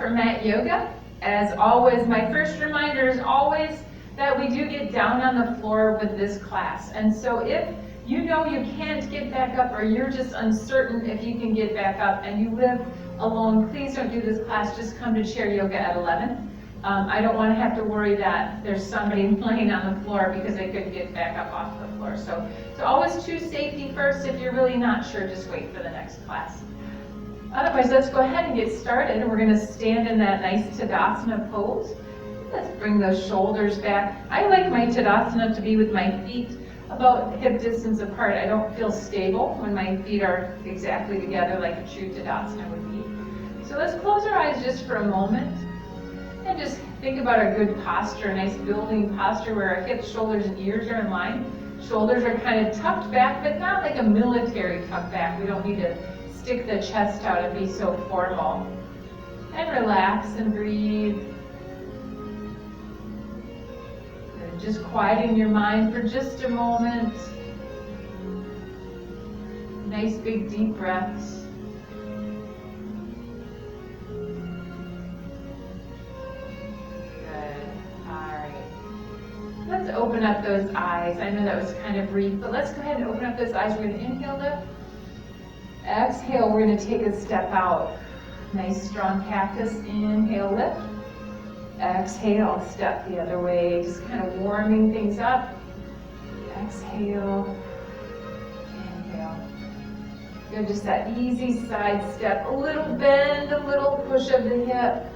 for mat yoga. As always, my first reminder is always that we do get down on the floor with this class. And so if you know you can't get back up or you're just uncertain if you can get back up and you live alone, please don't do this class. Just come to chair yoga at 11. I don't want to have to worry that there's somebody laying on the floor because they couldn't get back up off the floor. So always choose safety first. If you're really not sure, just wait for the next class. Otherwise, let's go ahead and get started. And we're going to stand in that nice Tadasana pose. Let's bring those shoulders back. I like my Tadasana to be with my feet about hip distance apart. I don't feel stable when my feet are exactly together like a true Tadasana would be. So let's close our eyes just for a moment and just think about our good posture, a nice building posture where our hips, shoulders, and ears are in line. Shoulders are kind of tucked back, but not like a military tuck back. We don't need to stick the chest out and be so formal. And relax and breathe. And just quieting your mind for just a moment. Nice big deep breaths. Let's open up those eyes. I know that was kind of brief, but let's go ahead and open up those eyes. We're going to inhale, lift. Exhale, we're going to take a step out. Nice strong cactus. Inhale, lift. Exhale, step the other way. Just kind of warming things up. Exhale. Inhale. Good, just that easy side step. A little bend, a little push of the hip.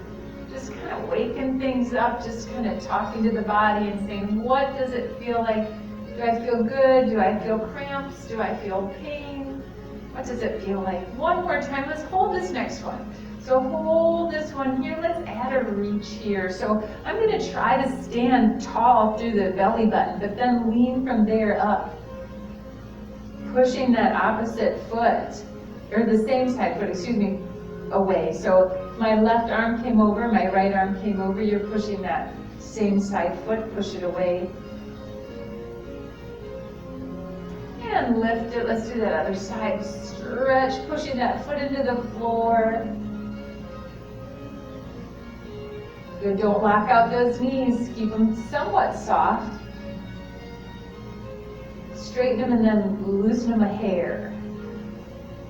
Just kind of waking things up, just kind of talking to the body and saying, what does it feel like? Do I feel good? Do I feel cramps? Do I feel pain? What does it feel like? One more time, let's hold this next one. So hold this one here, let's add a reach here. So I'm going to try to stand tall through the belly button, but then lean from there up. Pushing that opposite foot, or the same side foot, excuse me, away. So my left arm came over, my right arm came over. You're pushing that same side foot, push it away. And lift it. Let's do that other side. Stretch, pushing that foot into the floor. Good, don't lock out those knees. Keep them somewhat soft. Straighten them and then loosen them a hair.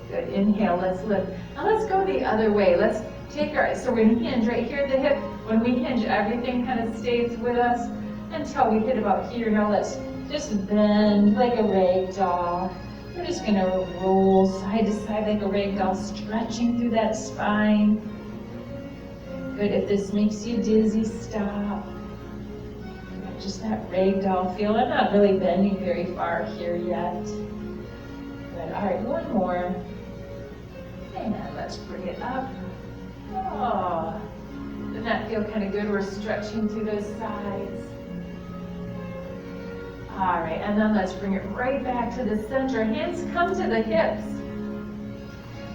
Good, inhale, let's lift. Now let's go the other way. Let's take our, so we're going to hinge right here at the hip. When we hinge, everything kind of stays with us until we hit about here. Now let's just bend like a rag doll. We're just going to roll side to side like a rag doll, stretching through that spine. Good, if this makes you dizzy, stop. Just that rag doll feel. I'm not really bending very far here yet. Good, all right, one more. And let's bring it up. Oh, doesn't that feel kind of good? We're stretching through those sides. All right, and then let's bring it right back to the center. Hands come to the hips.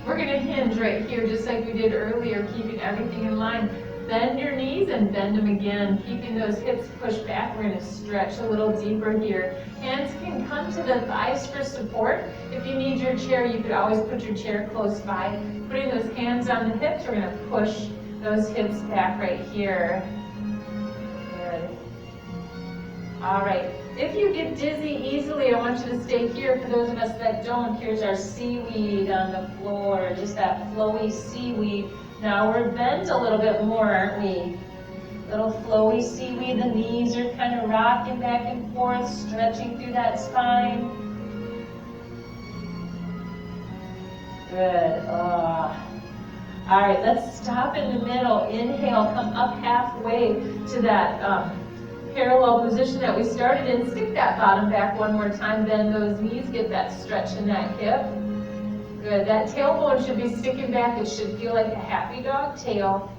We're going to hinge right here just like we did earlier, keeping everything in line. Bend your knees and bend them again, keeping those hips pushed back. We're going to stretch a little deeper here. Hands can come to the thighs for support. If you need your chair, you could always put your chair close by. Putting those hands on the hips, we're going to push those hips back right here. Good. All right. If you get dizzy easily, I want you to stay here. For those of us that don't, here's our seaweed on the floor, just that flowy seaweed. Now we're bent a little bit more, aren't we? Little flowy seaweed, the knees are kind of rocking back and forth, stretching through that spine. Good. All right, let's stop in the middle. Inhale, come up halfway to that parallel position that we started in. Stick that bottom back one more time. Bend those knees, get that stretch in that hip. Good, that tailbone should be sticking back. It should feel like a happy dog tail.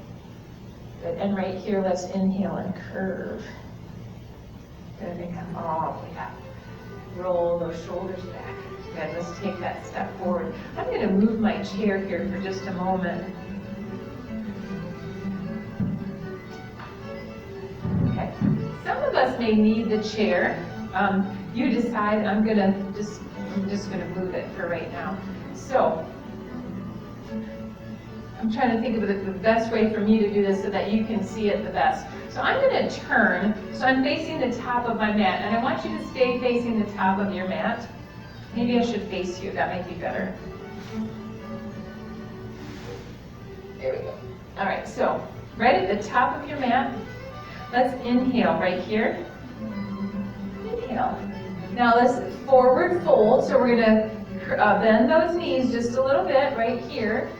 Good, and right here, let's inhale and curve. Good, and come all the way up. Roll those shoulders back. Good, let's take that step forward. I'm going to move my chair here for just a moment. Okay, some of us may need the chair. You decide. I'm just going to move it for right now. So, I'm trying to think of the best way for me to do this so that you can see it the best. So I'm going to turn, so I'm facing the top of my mat, and I want you to stay facing the top of your mat. Maybe I should face you, that might be better. There we go. All right, so right at the top of your mat, let's inhale right here. Inhale. Now let's forward fold, so we're going to bend those knees just a little bit right here.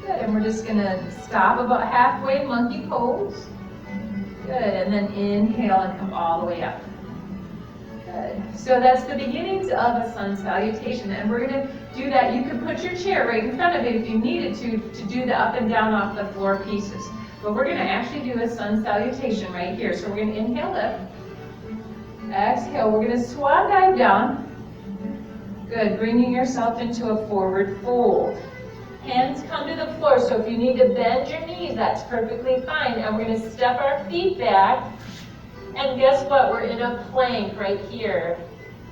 Good, and we're just going to stop about halfway, monkey pose. Good, and then inhale and come all the way up. Good. So that's the beginnings of a sun salutation, and we're going to do that. You could put your chair right in front of it if you needed to do the up and down off the floor pieces. But we're going to actually do a sun salutation right here. So we're going to inhale, lift. Exhale, we're going to swan dive down. Good, bringing yourself into a forward fold. Hands come to the floor, so if you need to bend your knees, that's perfectly fine. And we're going to step our feet back. And guess what? We're in a plank right here.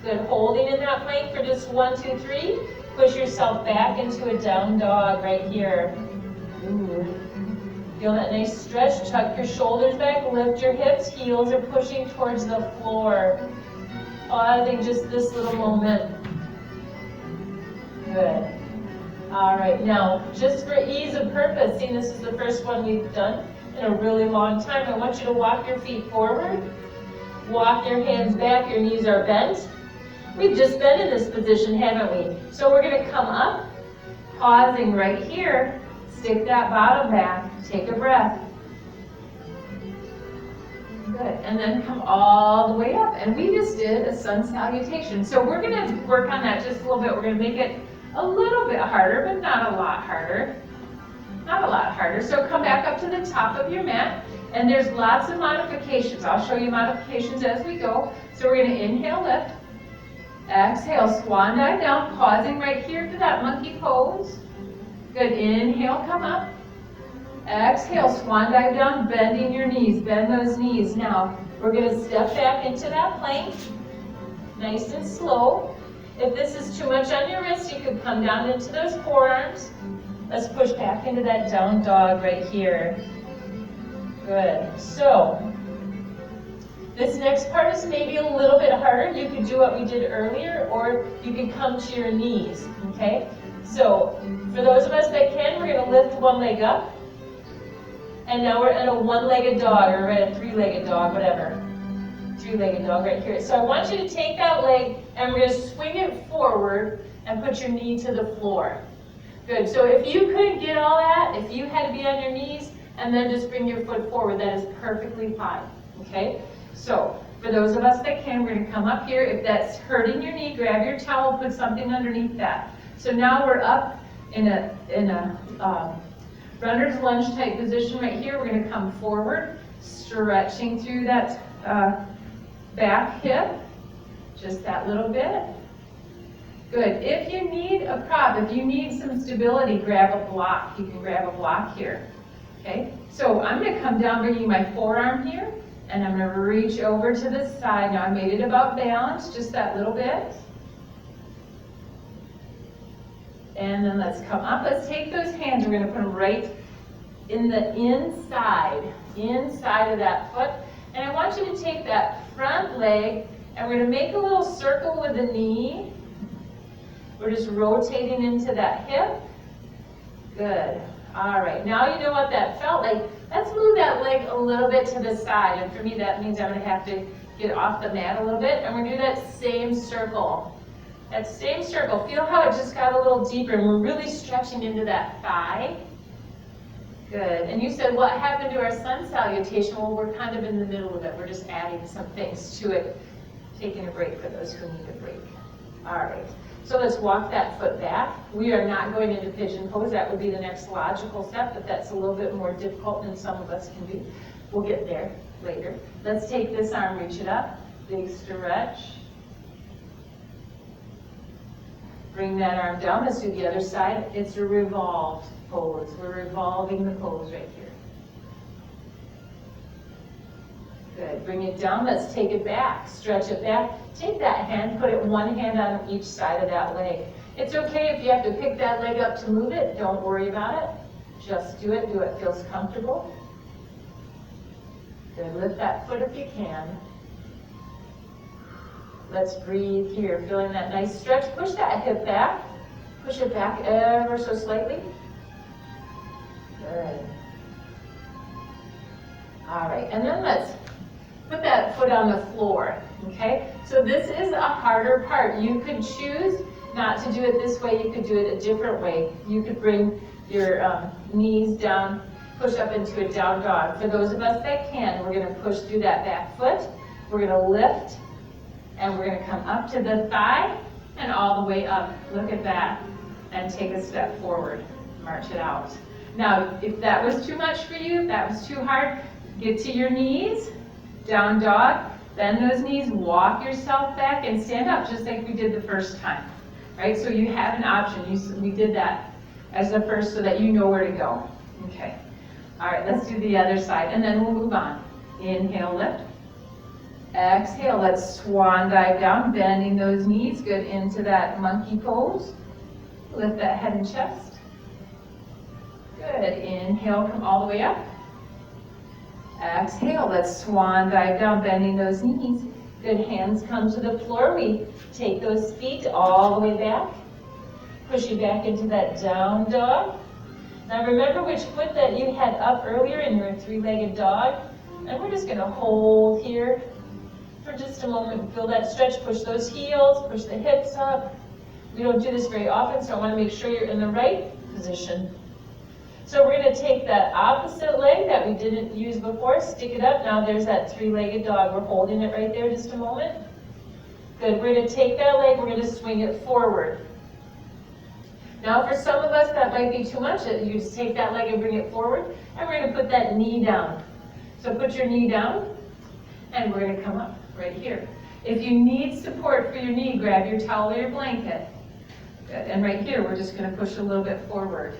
Good, holding in that plank for just 1, 2, 3. Push yourself back into a down dog right here. Ooh. Feel that nice stretch. Tuck your shoulders back, lift your hips. Heels are pushing towards the floor. Pausing just this little moment. Good. All right, now, just for ease of purpose, see, this is the first one we've done in a really long time. I want you to walk your feet forward, walk your hands back, your knees are bent. We've just been in this position, haven't we? So we're going to come up, pausing right here, stick that bottom back, take a breath. Good, and then come all the way up. And we just did a sun salutation. So we're going to work on that just a little bit. We're going to make it a little bit harder, but not a lot harder. Not a lot harder. So come back up to the top of your mat, and there's lots of modifications. I'll show you modifications as we go. So we're going to inhale, lift. Exhale, swan dive down, pausing right here for that monkey pose. Good, inhale, come up. Exhale, swan dive down, bending your knees, bend those knees. Now, we're going to step back into that plank, nice and slow. If this is too much on your wrist, you could come down into those forearms. Let's push back into that down dog right here. Good. So, this next part is maybe a little bit harder. You could do what we did earlier, or you could come to your knees, okay? So, for those of us that can, we're going to lift one leg up. And now we're at a one-legged dog, or we're at a three-legged dog, whatever. Three-legged dog right here. So I want you to take that leg, and we're going to swing it forward and put your knee to the floor. Good. So if you couldn't get all that, if you had to be on your knees, and then just bring your foot forward, that is perfectly fine. Okay? So, for those of us that can, we're going to come up here. If that's hurting your knee, grab your towel, put something underneath that. So now we're up in a runner's lunge type position right here. We're going to come forward, stretching through that back hip, just that little bit. Good. If you need a prop, if you need some stability, grab a block. You can grab a block here. Okay? So I'm going to come down, bringing my forearm here, and I'm going to reach over to the side. Now I made it about balance, just that little bit. And then let's come up. Let's take those hands. We're going to put them right in the inside of that foot. And I want you to take that front leg, and we're going to make a little circle with the knee. We're just rotating into that hip. Good. All right. Now you know what that felt like. Let's move that leg a little bit to the side. And for me, that means I'm going to have to get off the mat a little bit. And we're going to do that same circle. That same circle. Feel how it just got a little deeper. And we're really stretching into that thigh. Good. And you said, what happened to our sun salutation? Well, we're kind of in the middle of it. We're just adding some things to it. Taking a break for those who need a break. All right. So let's walk that foot back. We are not going into pigeon pose. That would be the next logical step, but that's a little bit more difficult than some of us can do. We'll get there later. Let's take this arm, reach it up. Big stretch. Bring that arm down. Let's do the other side. It's a revolved pose. We're revolving the pose right here. Good. Bring it down. Let's take it back. Stretch it back. Take that hand, put it one hand on each side of that leg. It's okay if you have to pick that leg up to move it. Don't worry about it. Just do it feels comfortable. Good, lift that foot if you can. Let's breathe here, feeling that nice stretch. Push that hip back. Push it back ever so slightly. Good. All right, and then let's put that foot on the floor, okay? So this is a harder part. You could choose not to do it this way. You could do it a different way. You could bring your knees down, push up into a down dog. For those of us that can, we're gonna push through that back foot. We're gonna lift, and we're gonna come up to the thigh and all the way up. Look at that. And take a step forward, march it out. Now, if that was too much for you, if that was too hard, get to your knees, down dog, bend those knees, walk yourself back and stand up just like we did the first time, right? So you have an option. We did that as the first so that you know where to go. Okay. All right, let's do the other side and then we'll move on. Inhale, lift. Exhale, let's swan dive down, bending those knees, good into that monkey pose. Lift that head and chest. Good, inhale, come all the way up. Exhale, let's swan dive down, bending those knees. Good, hands come to the floor. We take those feet all the way back. Push you back into that down dog. Now remember which foot that you had up earlier in your three-legged dog. And we're just gonna hold here for just a moment. Feel that stretch, push those heels, push the hips up. We don't do this very often, so I want to make sure you're in the right position. So we're going to take that opposite leg that we didn't use before, stick it up. Now there's that three-legged dog. We're holding it right there just a moment. Good, we're going to take that leg, we're going to swing it forward. Now for some of us that might be too much, you just take that leg and bring it forward, and we're going to put that knee down. So put your knee down, and we're going to come up right here. If you need support for your knee, grab your towel or your blanket. Good. And right here, we're just going to push a little bit forward.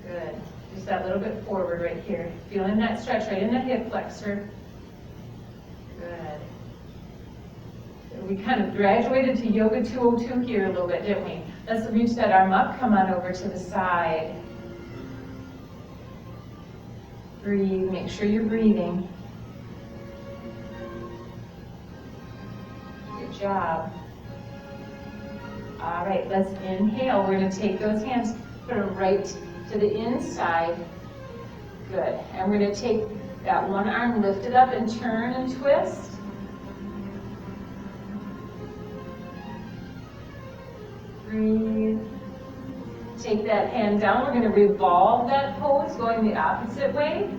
Good. Just that little bit forward right here. Feeling that stretch right in the hip flexor. Good. We kind of graduated to Yoga 202 here a little bit, didn't we? Let's reach that arm up. Come on over to the side. Breathe. Make sure you're breathing. Good job. All right, let's inhale. We're going to take those hands, put them right to the inside. Good. And we're going to take that one arm, lift it up and turn and twist. Breathe. Take that hand down. We're going to revolve that pose, going the opposite way.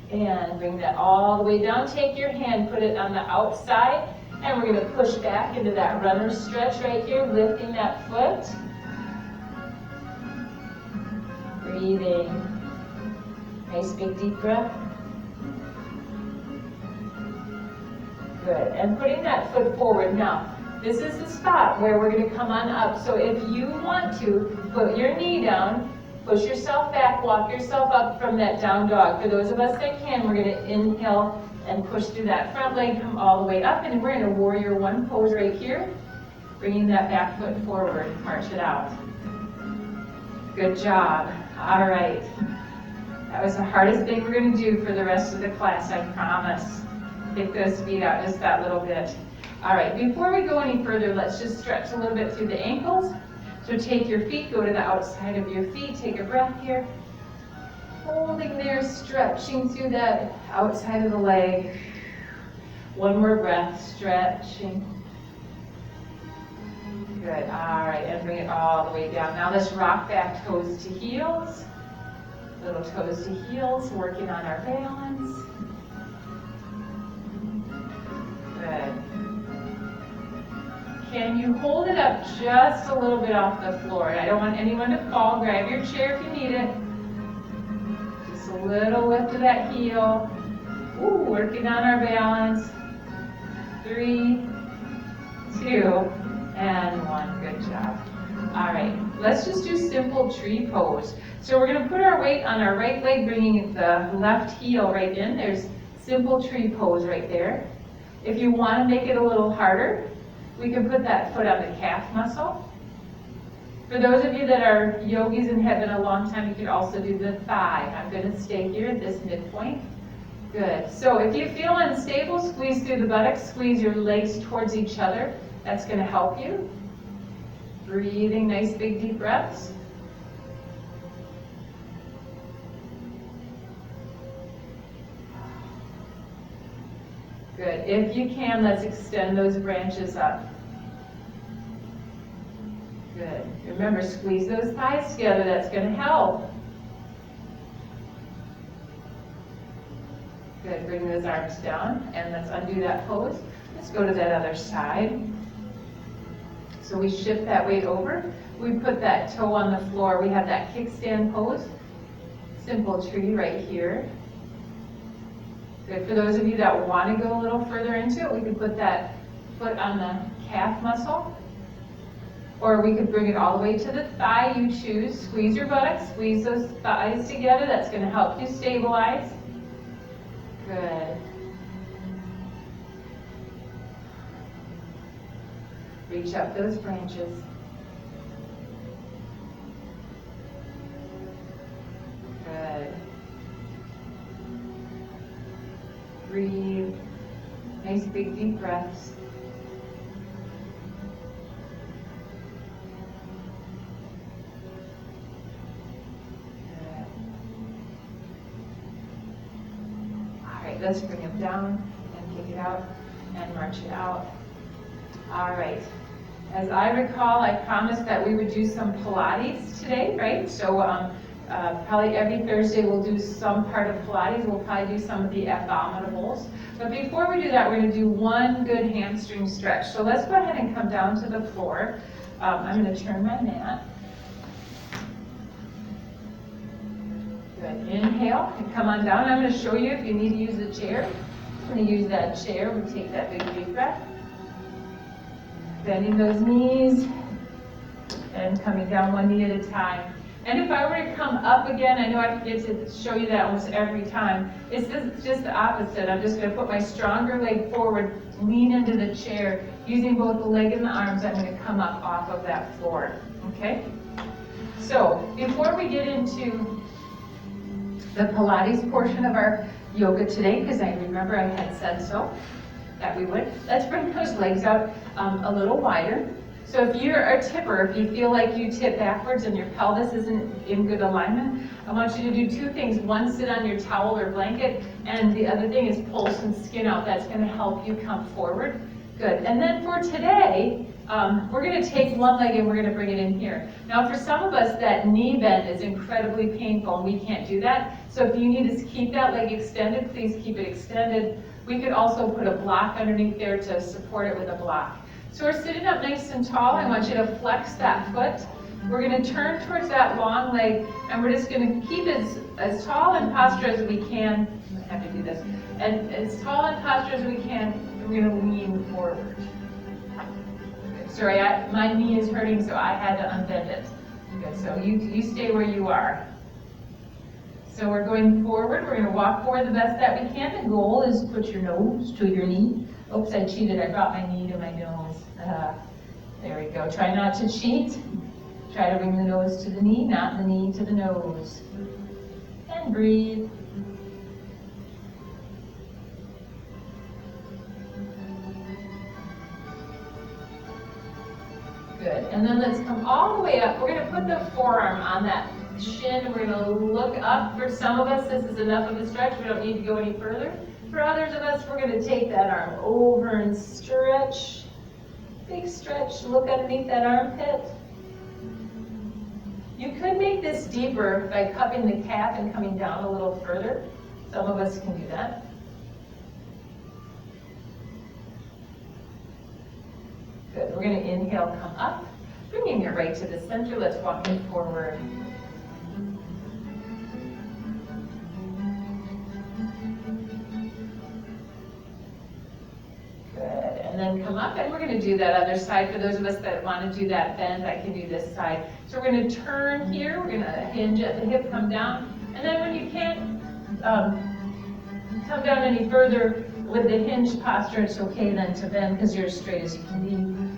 And bring that all the way down. Take your hand, put it on the outside, and we're going to push back into that runner stretch right here, lifting that foot. Breathing. Nice big deep breath. Good. And putting that foot forward. Now, this is the spot where we're going to come on up. So if you want to, put your knee down, push yourself back, walk yourself up from that down dog. For those of us that can, we're going to inhale and push through that front leg, come all the way up, and we're in a warrior one pose right here, bringing that back foot forward, march it out. Good job. All right. That was the hardest thing we're going to do for the rest of the class, I promise. Get those feet out just that little bit. All right, before we go any further, let's just stretch a little bit through the ankles. So take your feet, go to the outside of your feet, take a breath here. Holding there, stretching through that outside of the leg. One more breath, stretching. Good, all right, and bring it all the way down. Now let's rock back toes to heels. Little toes to heels, working on our balance. Good. Can you hold it up just a little bit off the floor? I don't want anyone to fall. Grab your chair if you need it. Just a little lift of that heel. Ooh, working on our balance. 3, 2, and 1. Good job. All right, let's just do simple tree pose. So we're going to put our weight on our right leg, bringing the left heel right in. There's simple tree pose right there. If you want to make it a little harder, we can put that foot on the calf muscle. For those of you that are yogis and have been a long time, you could also do the thigh. I'm going to stay here at this midpoint. Good. So if you feel unstable, squeeze through the buttocks, squeeze your legs towards each other. That's going to help you. Breathing nice big deep breaths. Good. If you can, let's extend those branches up. Good. Remember, squeeze those thighs together. That's going to help. Good. Bring those arms down, and let's undo that pose. Let's go to that other side. So we shift that weight over. We put that toe on the floor. We have that kickstand pose. Simple tree right here. Good. For those of you that want to go a little further into it, we can put that foot on the calf muscle. Or we could bring it all the way to the thigh. You choose. Squeeze your buttocks. Squeeze those thighs together. That's going to help you stabilize. Good. Reach up those branches. Good. Breathe. Nice big deep breaths. Good. All right, let's bring it down and kick it out and march it out. All right. As I recall, I promised that we would do some Pilates today, right? So probably every Thursday we'll do some part of Pilates. We'll probably do some of the abdominals. But before we do that, we're going to do one good hamstring stretch. So let's go ahead and come down to the floor. I'm going to turn my mat. Good. Inhale and come on down. I'm going to show you if you need to use the chair. I'm going to use that chair. We'll take that big deep breath. Bending those knees and coming down one knee at a time. And if I were to come up again, I know I forget to show you that almost every time. It's just the opposite. I'm just going to put my stronger leg forward, lean into the chair. Using both the leg and the arms, I'm going to come up off of that floor. Okay? So before we get into the Pilates portion of our yoga today, because I remember I had said so, that we would. Let's bring those legs out a little wider. So if you're a tipper, if you feel like you tip backwards and your pelvis isn't in good alignment, I want you to do two things. One, sit on your towel or blanket, and the other thing is pull some skin out. That's going to help you come forward. Good. And then for today, we're going to take one leg and we're going to bring it in here. Now for some of us, that knee bend is incredibly painful and we can't do that. So if you need to keep that leg extended, please keep it extended. We could also put a block underneath there to support it with a block. So we're sitting up nice and tall. I want you to flex that foot. We're going to turn towards that long leg, and we're just going to keep as tall in posture as we can. I'm going to have to do this. And as tall in posture as we can, we're going to lean forward. Sorry, my knee is hurting, so I had to unbend it. Good, so you stay where you are. So we're going forward. We're going to walk forward the best that we can. The goal is to put your nose to your knee. Oops, I cheated. I brought my knee to my nose. There we go. Try not to cheat. Try to bring the nose to the knee, not the knee to the nose. And breathe. Good. And then let's come all the way up. We're going to put the forearm on that shin. We're going to look up. For some of us, this is enough of a stretch. We don't need to go any further. For others of us, we're going to take that arm over and stretch. Big stretch. Look underneath that armpit. You could make this deeper by cupping the calf and coming down a little further. Some of us can do that. Good. We're going to inhale, come up. Bringing your right to the center. Let's walk it forward. And then come up, and we're going to do that other side. For those of us that want to do that bend, I can do this side. So we're going to turn here. We're going to hinge at the hip, come down. And then when you can't come down any further with the hinge posture, it's okay then to bend because you're as straight as you can be.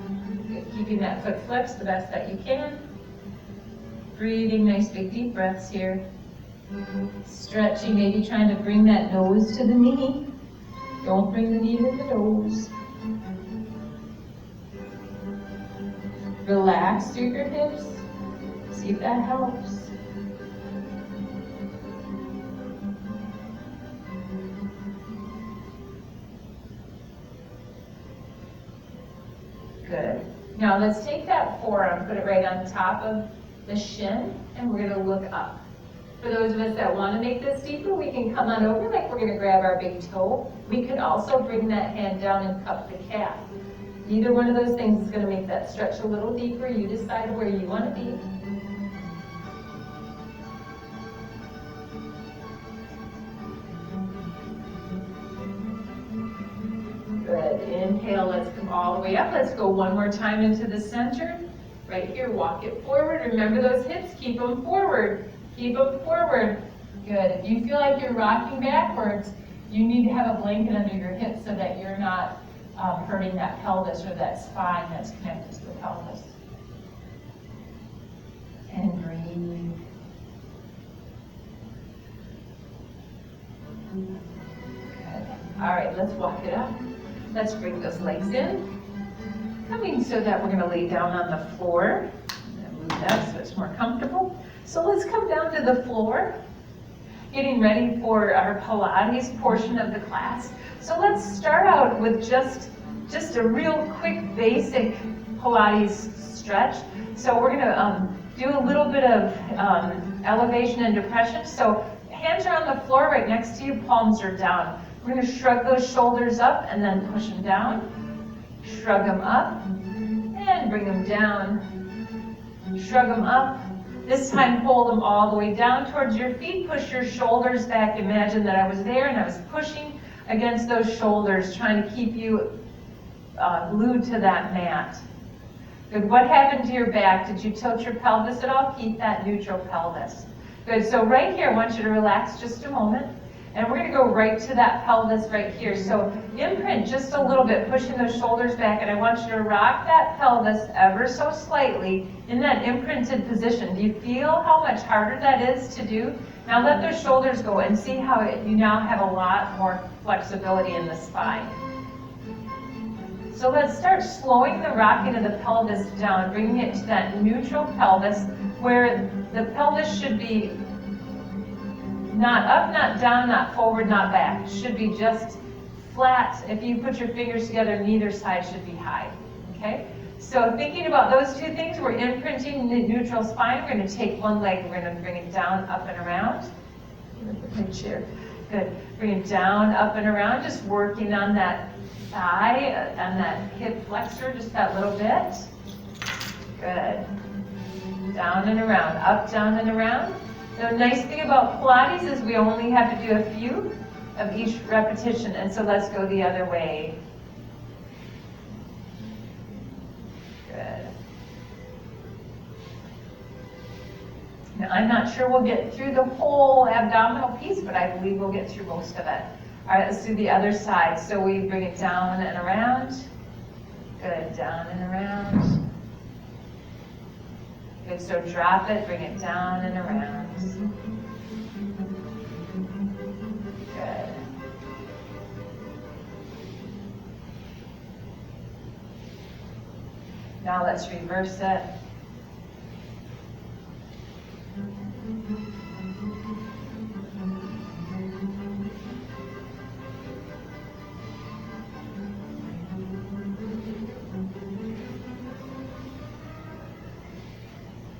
keeping that foot flexed the best that you can. Breathing nice big deep breaths here. Stretching, maybe trying to bring that nose to the knee. Don't bring the knee to the nose. Relax through your hips. See if that helps. Good. Now let's take that forearm, put it right on top of the shin, and we're going to look up. For those of us that want to make this deeper, we can come on over like we're going to grab our big toe. We could also bring that hand down and cup the calf. Either one of those things is going to make that stretch a little deeper. You decide where you want to be. Good. Inhale, let's come all the way up. Let's go one more time into the center. Right here, walk it forward. Remember those hips, keep them forward. Keep them forward. Good. If you feel like you're rocking backwards, you need to have a blanket under your hips so that you're not hurting that pelvis or that spine that's connected to the pelvis. And breathe. Good. All right, let's walk it up. Let's bring those legs in. Coming so that we're going to lay down on the floor. Move that so it's more comfortable. So let's come down to the floor. Getting ready for our Pilates portion of the class. So let's start out with just a real quick basic Pilates stretch. So we're going to do a little bit of elevation and depression. So hands are on the floor right next to you, palms are down. We're going to shrug those shoulders up and then push them down. Shrug them up and bring them down. Shrug them up. This time hold them all the way down towards your feet. Push your shoulders back. Imagine that I was there and I was pushing against those shoulders, trying to keep you glued to that mat. Good. What happened to your back? Did you tilt your pelvis at all? Keep that neutral pelvis. Good. So right here, I want you to relax just a moment. And we're going to go right to that pelvis right here. So imprint just a little bit, pushing those shoulders back. And I want you to rock that pelvis ever so slightly in that imprinted position. Do you feel how much harder that is to do? Now let those shoulders go and see how you now have a lot more flexibility in the spine. So let's start slowing the rocking of the pelvis down, bringing it to that neutral pelvis where the pelvis should be not up, not down, not forward, not back. It should be just flat. If you put your fingers together, neither side should be high. Okay? So thinking about those two things, we're imprinting the neutral spine. We're going to take one leg, we're going to bring it down, up and around. Good chair. Good. Bring it down, up and around, just working on that thigh, on that hip flexor, just that little bit. Good. Down and around, up, down and around. The nice thing about Pilates is we only have to do a few of each repetition, and so let's go the other way. Good. Now, I'm not sure we'll get through the whole abdominal piece, but I believe we'll get through most of it. All right, let's do the other side. So we bring it down and around. Good, down and around. Good, so drop it, bring it down and around. Good. Now let's reverse it.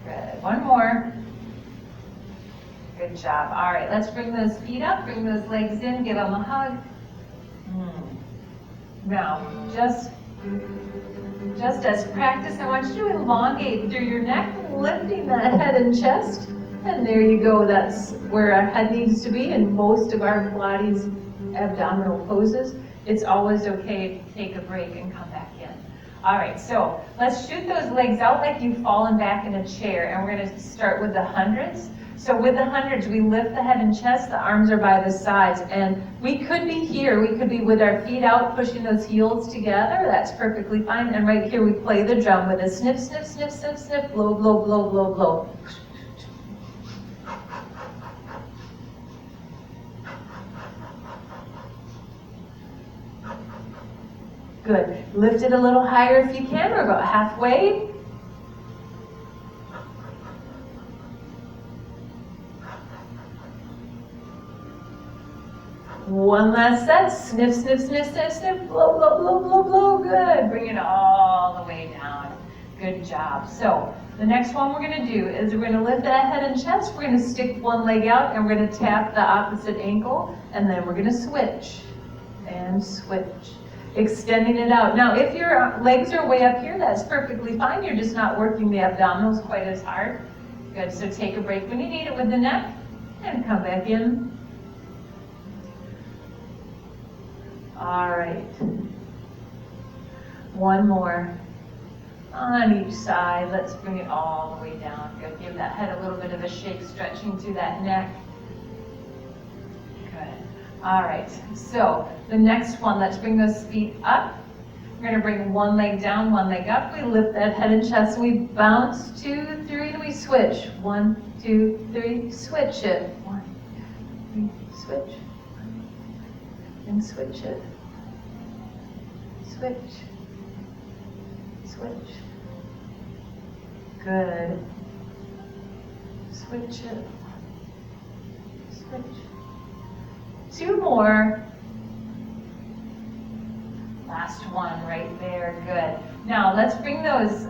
Good. One more. Good job. All right, let's bring those feet up, bring those legs in, give them a hug. Now, just as practice, I want you to elongate through your neck, lifting that head and chest. And there you go. That's where our head needs to be in most of our Pilates abdominal poses. It's always okay to take a break and come back in. All right, so let's shoot those legs out like you've fallen back in a chair, and we're gonna start with the hundreds. So with the hundreds, we lift the head and chest, the arms are by the sides, and we could be here, we could be with our feet out, pushing those heels together, that's perfectly fine. And right here, we play the drum with a snip, snip, snip, snip, snip, blow, blow, blow, blow, blow. Good. Lift it a little higher if you can. We're about halfway. One last set. Sniff, sniff, sniff, sniff, sniff. Blow, blow, blow, blow, blow. Good. Bring it all the way down. Good job. So the next one we're going to do is we're going to lift that head and chest. We're going to stick one leg out and we're going to tap the opposite ankle. And then we're going to switch. And switch. Extending it out. Now, if your legs are way up here, that's perfectly fine. You're just not working the abdominals quite as hard. Good, so take a break when you need it with the neck, and come back in. All right. One more on each side. Let's bring it all the way down. Good, give that head a little bit of a shake, stretching through that neck. All right, so the next one, let's bring those feet up. We're gonna bring one leg down, one leg up. We lift that head and chest, and we bounce, 2, 3, and we switch. 1, 2, 3, switch it. 1, 2, 3, switch. And switch it. Switch. Switch. Good. Switch it. Switch. 2 more. Last one right there, good. Now let's bring those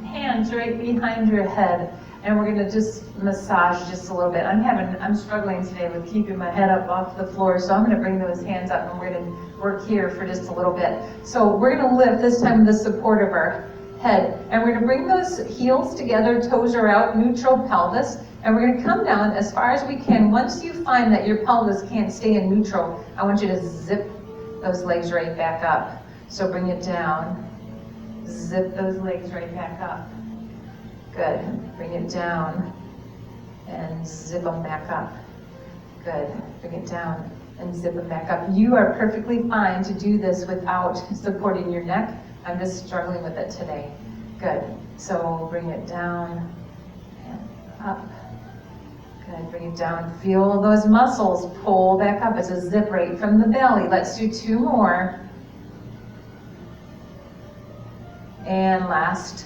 hands right behind your head and we're gonna just massage just a little bit. I'm struggling today with keeping my head up off the floor, so I'm gonna bring those hands up and we're gonna work here for just a little bit. So we're gonna lift this time with the support of our head, and we're gonna bring those heels together, toes are out, neutral pelvis, and we're gonna come down as far as we can. Once you find that your pelvis can't stay in neutral, I want you to zip those legs right back up. So bring it down, zip those legs right back up. Good, bring it down and zip them back up. Good, bring it down and zip them back up. You are perfectly fine to do this without supporting your neck. I'm just struggling with it today. Good, so bring it down and up. Good, bring it down. Feel those muscles pull back up. It's a zip right from the belly. Let's do 2 more. And last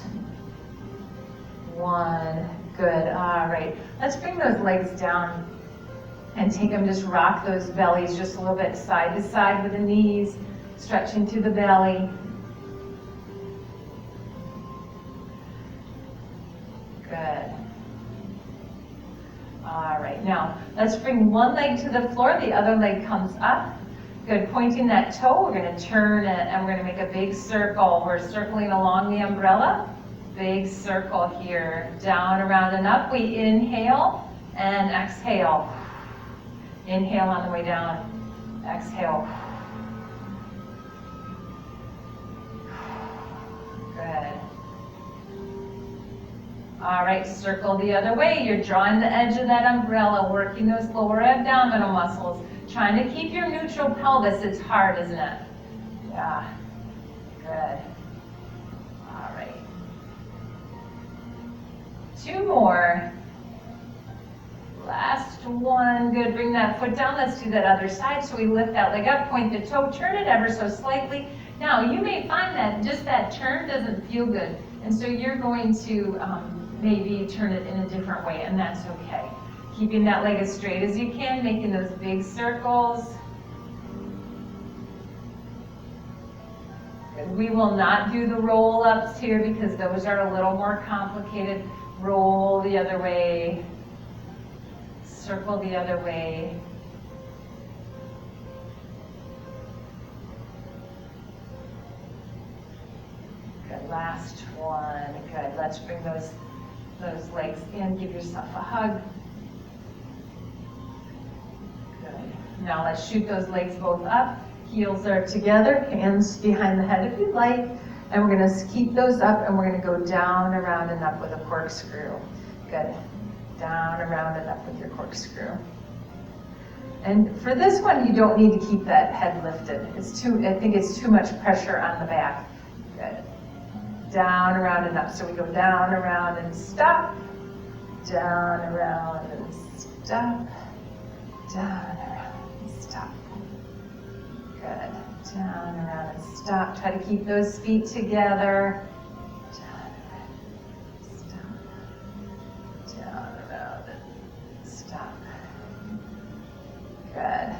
one. Good, all right. Let's bring those legs down and take them, just rock those bellies just a little bit side to side with the knees, stretching through the belly. Good. All right, now let's bring one leg to the floor, the other leg comes up. Good, pointing that toe, we're gonna turn it and we're gonna make a big circle. We're circling along the umbrella. Big circle here, down, around, and up. We inhale and exhale. Inhale on the way down, exhale. Good. All right, circle the other way. You're drawing the edge of that umbrella, working those lower abdominal muscles, trying to keep your neutral pelvis. It's hard, isn't it? Yeah, good. All right. 2 more. Last one. Good, bring that foot down. Let's do that other side. So we lift that leg up, point the toe, turn it ever so slightly. Now, you may find that just that turn doesn't feel good. And so you're going to maybe turn it in a different way, and that's okay. Keeping that leg as straight as you can, making those big circles. We will not do the roll-ups here because those are a little more complicated. Roll the other way. Circle the other way. Good, last one. Good, let's bring those legs in. Give yourself a hug. Good. Now let's shoot those legs both up. Heels are together, hands behind the head if you'd like. And we're gonna keep those up and we're gonna go down, around, and up with a corkscrew. Good. Down, around, and up with your corkscrew. And for this one, you don't need to keep that head lifted. I think it's too much pressure on the back. Good. Down, around, and up. So we go down, around, and stop. Down, around, and stop. Down, around, and stop. Good. Down, around, and stop. Try to keep those feet together. Down, around, stop. Down, around, and stop. Good.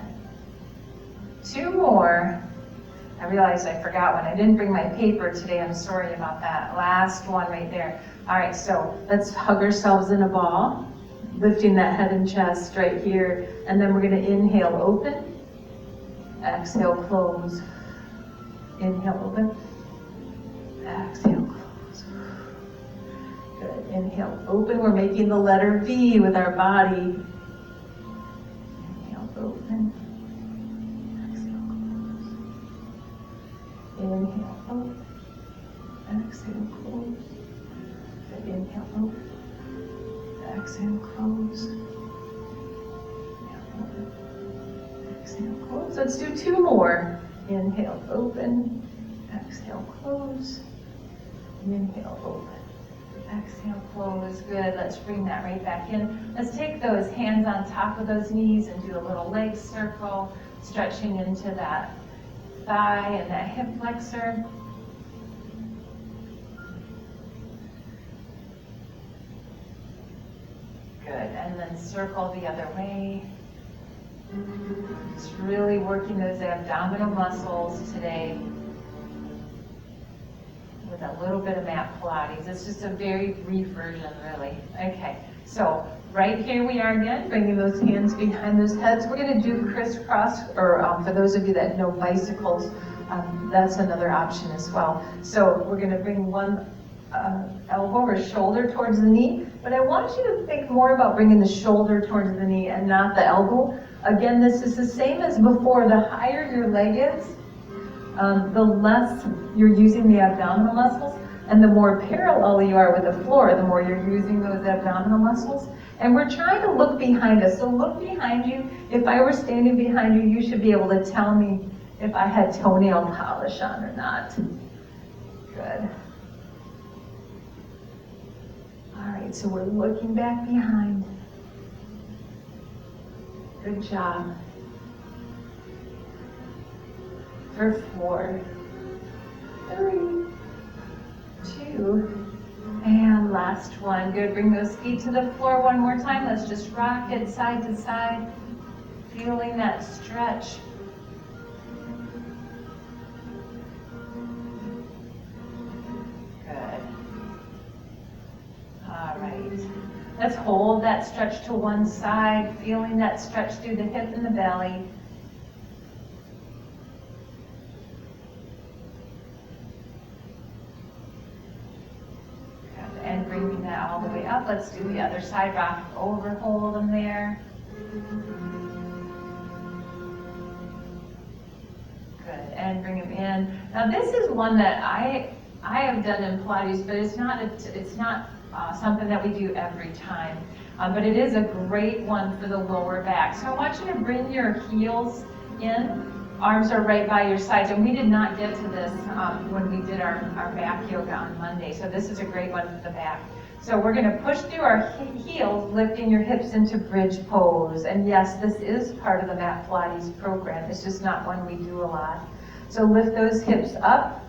2 more. I realized I forgot one. I didn't bring my paper today. I'm sorry about that. Last one right there. All right, so let's hug ourselves in a ball, lifting that head and chest right here. And then we're going to inhale, open. Exhale, close. Inhale, open. Exhale, close. Good. Inhale, open. We're making the letter V with our body. Open. Exhale, close. Inhale, open. Exhale, close. Inhale, open. Exhale, close. Inhale, open. Exhale, close. Let's do 2 more. Inhale, open. Exhale, close. Inhale, open. Exhale, close. Good. Let's bring that right back in. Let's take those hands on top of those knees and do a little leg circle, stretching into that thigh and that hip flexor. Good. And then circle the other way. Just really working those abdominal muscles today. With a little bit of mat Pilates. It's just a very brief version, really. Okay, so right here we are again, bringing those hands behind those heads. We're going to do crisscross, or for those of you that know bicycles, that's another option as well. So we're going to bring one elbow or shoulder towards the knee, but I want you to think more about bringing the shoulder towards the knee and not the elbow. Again, this is the same as before. The higher your leg is, the less you're using the abdominal muscles, and the more parallel you are with the floor, the more you're using those abdominal muscles. And we're trying to look behind us. So look behind you. If I were standing behind you, you should be able to tell me if I had toenail polish on or not. Good. All right, so we're looking back behind. Good job. For 4, 3, 2, and last one. Good, bring those feet to the floor one more time. Let's just rock it side to side, feeling that stretch. Good. All right. Let's hold that stretch to one side, feeling that stretch through the hip and the belly. And bringing that all the way up. Let's do the other side, rock over, hold them there. Good, and bring them in. Now this is one that I have done in Pilates, but it's not something that we do every time. But it is a great one for the lower back. So I want you to bring your heels in. Arms are right by your sides, and we did not get to this when we did our back yoga on Monday, so this is a great one for the back. So we're going to push through our heels, lifting your hips into bridge pose. And yes, this is part of the Mat Pilates program. It's just not one we do a lot. So lift those hips up.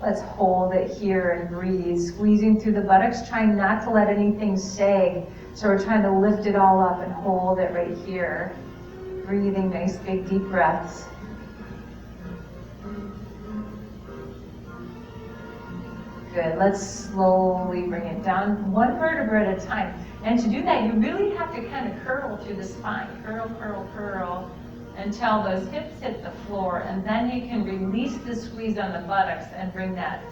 Let's hold it here and breathe, squeezing through the buttocks, trying not to let anything sag. So we're trying to lift it all up and hold it right here. Breathing nice big deep breaths. Good, let's slowly bring it down, one vertebra at a time. And to do that, you really have to kind of curl through the spine. Curl, curl, curl, until those hips hit the floor. And then you can release the squeeze on the buttocks and bring that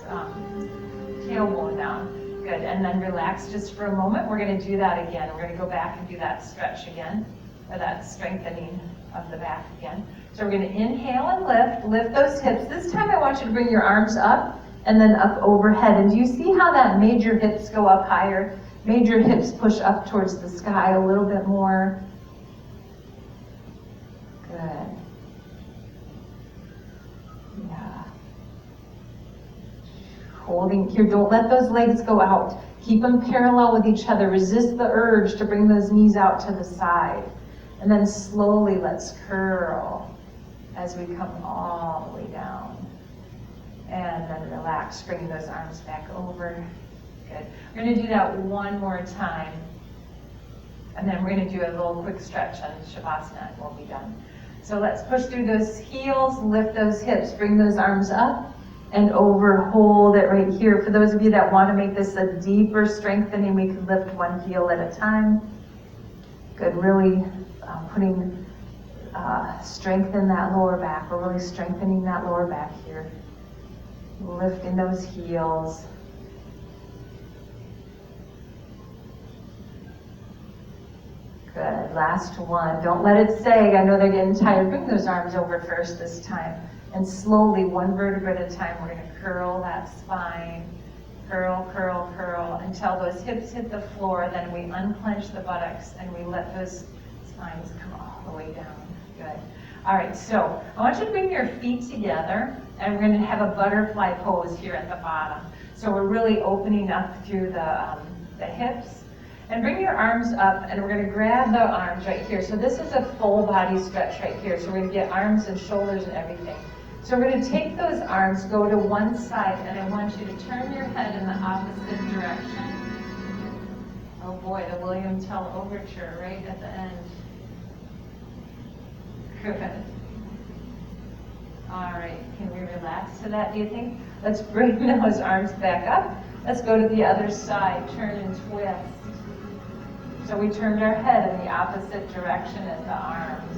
tailbone down. Good, and then relax just for a moment. We're gonna do that again. We're gonna go back and do that stretch again, or that strengthening of the back again. So we're gonna inhale and lift those hips. This time I want you to bring your arms up and then up overhead. And do you see how that made your hips go up higher? Made your hips push up towards the sky a little bit more. Good. Yeah. Holding here, don't let those legs go out. Keep them parallel with each other. Resist the urge to bring those knees out to the side. And then slowly let's curl as we come all the way down. And then relax, bringing those arms back over. Good. We're going to do that one more time. And then we're going to do a little quick stretch on Shavasana and we'll be done. So let's push through those heels, lift those hips, bring those arms up and over, hold it right here. For those of you that want to make this a deeper strengthening, we can lift one heel at a time. Good, really putting strength in that lower back. We're really strengthening that lower back here. Lifting those heels. Good, last one. Don't let it sag. I know they're getting tired. Bring those arms over first this time. And slowly, one vertebra at a time, we're going to curl that spine. Curl, curl, curl, until those hips hit the floor. Then we unclench the buttocks and we let those spines come all the way down. Good. All right, so I want you to bring your feet together, and we're going to have a butterfly pose here at the bottom. So we're really opening up through the hips. And bring your arms up, and we're going to grab the arms right here. So this is a full body stretch right here. So we're going to get arms and shoulders and everything. So we're going to take those arms, go to one side, and I want you to turn your head in the opposite direction. Oh boy, the William Tell Overture right at the end. Good. All right, can we relax to that, do you think? Let's bring those arms back up. Let's go to the other side, turn and twist. So we turned our head in the opposite direction as the arms.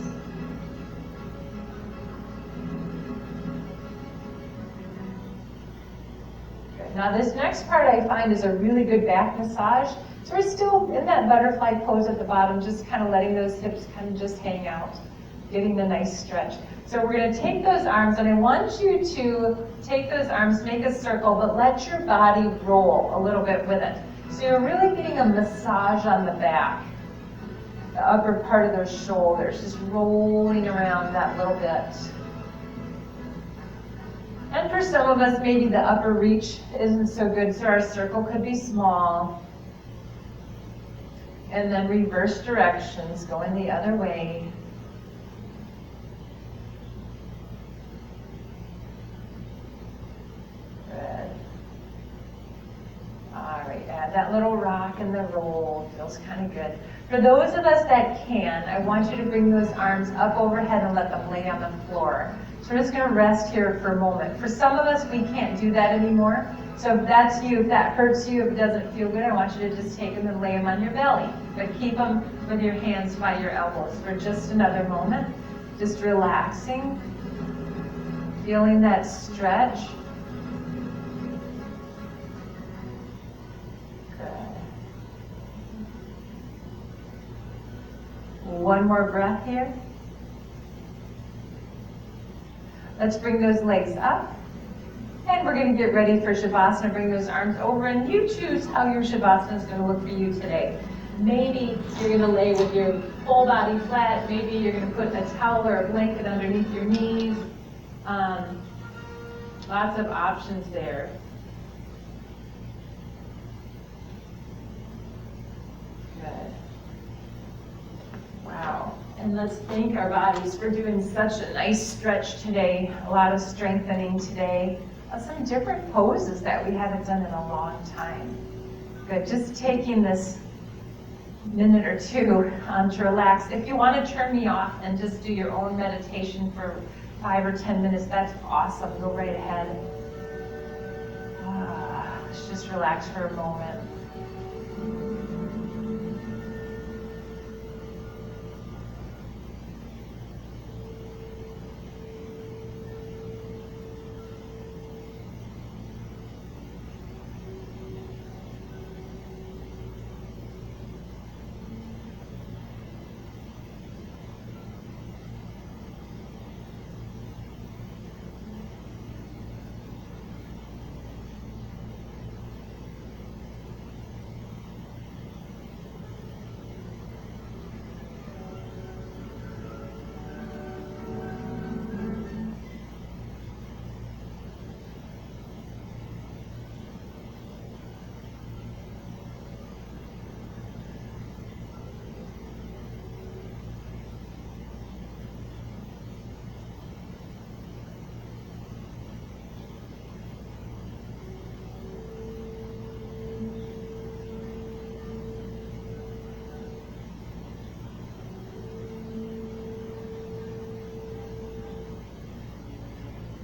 Good. Now this next part I find is a really good back massage. So we're still in that butterfly pose at the bottom, just kind of letting those hips kind of just hang out, getting the nice stretch. So we're going to take those arms, and I want you to take those arms, make a circle, but let your body roll a little bit with it. So you're really getting a massage on the back, the upper part of those shoulders, just rolling around that little bit. And for some of us, maybe the upper reach isn't so good, so our circle could be small. And then reverse directions, going the other way. Good. All right, add that little rock and the roll. Feels kind of good. For those of us that can, I want you to bring those arms up overhead and let them lay on the floor. So we're just going to rest here for a moment. For some of us, we can't do that anymore. So if that's you, if that hurts you, if it doesn't feel good, I want you to just take them and lay them on your belly. But keep them with your hands by your elbows for just another moment. Just relaxing, feeling that stretch. One more breath here. Let's bring those legs up. And we're going to get ready for Shavasana. Bring those arms over, and you choose how your Shavasana is going to look for you today. Maybe you're going to lay with your full body flat. Maybe you're going to put a towel or a blanket underneath your knees. Lots of options there. Good. Wow. And let's thank our bodies for doing such a nice stretch today, a lot of strengthening today, some different poses that we haven't done in a long time. Good, just taking this minute or two to relax. If you want to turn me off and just do your own meditation for 5 or 10 minutes, that's awesome. Go right ahead. Let's just relax for a moment.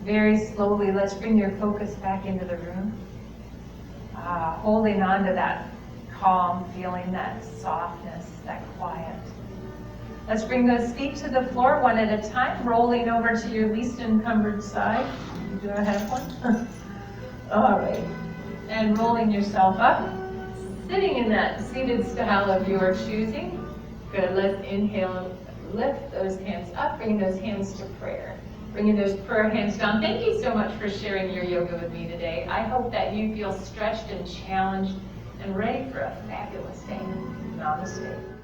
Very slowly, let's bring your focus back into the room. Holding on to that calm feeling, that softness, that quiet. Let's bring those feet to the floor one at a time, rolling over to your least encumbered side. Do I have one? All right. And rolling yourself up, sitting in that seated style of your choosing. Good, let's inhale, lift those hands up, bring those hands to prayer. Bringing those prayer hands down. Thank you so much for sharing your yoga with me today. I hope that you feel stretched and challenged and ready for a fabulous day. Namaste.